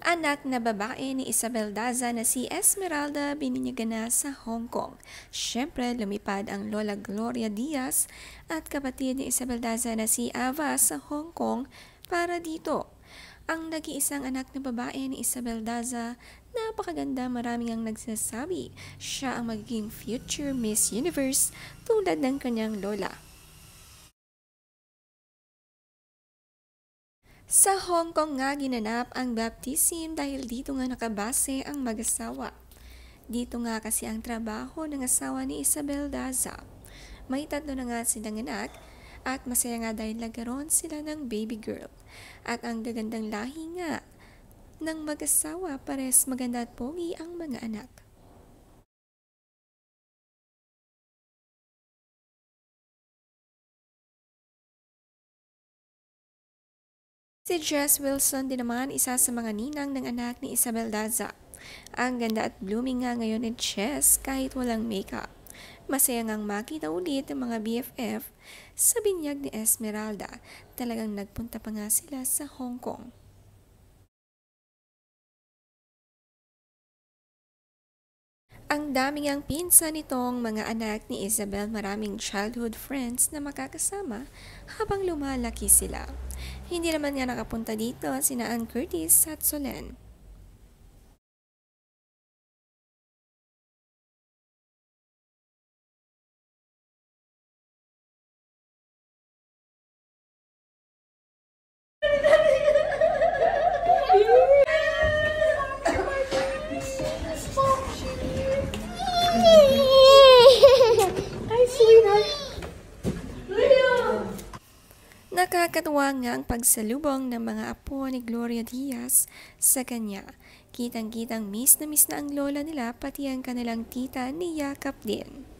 Anak na babae ni Isabel Daza na si Esmeralda bininyagan na sa Hong Kong. Siyempre, lumipad ang Lola Gloria Diaz at kapatid ni Isabel Daza na si Ava sa Hong Kong para dito. Ang nag-iisang anak na babae ni Isabel Daza, napakaganda, maraming ang nagsasabi. Siya ang magiging future Miss Universe tulad ng kanyang lola. Sa Hong Kong nga ginanap ang baptism dahil dito nga nakabase ang mag-asawa. Dito nga kasi ang trabaho ng asawa ni Isabel Daza. May 3 na nga silang anak at masaya nga dahil nagkaroon sila ng baby girl. At ang gagandang lahi nga ng mag-asawa, pares maganda at pogi ang mga anak. Si Jess Wilson din naman isa sa mga ninang ng anak ni Isabel Daza. Ang ganda at blooming nga ngayon ni Jess kahit walang makeup. Masaya ngang makita ulit ang mga BFF sa binyag ni Esmeralda. Talagang nagpunta pa nga sila sa Hong Kong. Ang dami ngang pinsan nitong mga anak ni Isabel, maraming childhood friends na makakasama habang lumalaki sila. Hindi naman nga nakapunta dito sina Ann Curtis at Solen. Nakakatuwa nga ang pagsalubong ng mga apo ni Gloria Diaz sa kanya. Kitang-kitang miss na ang lola nila, pati ang kanilang tita ni Yakap din.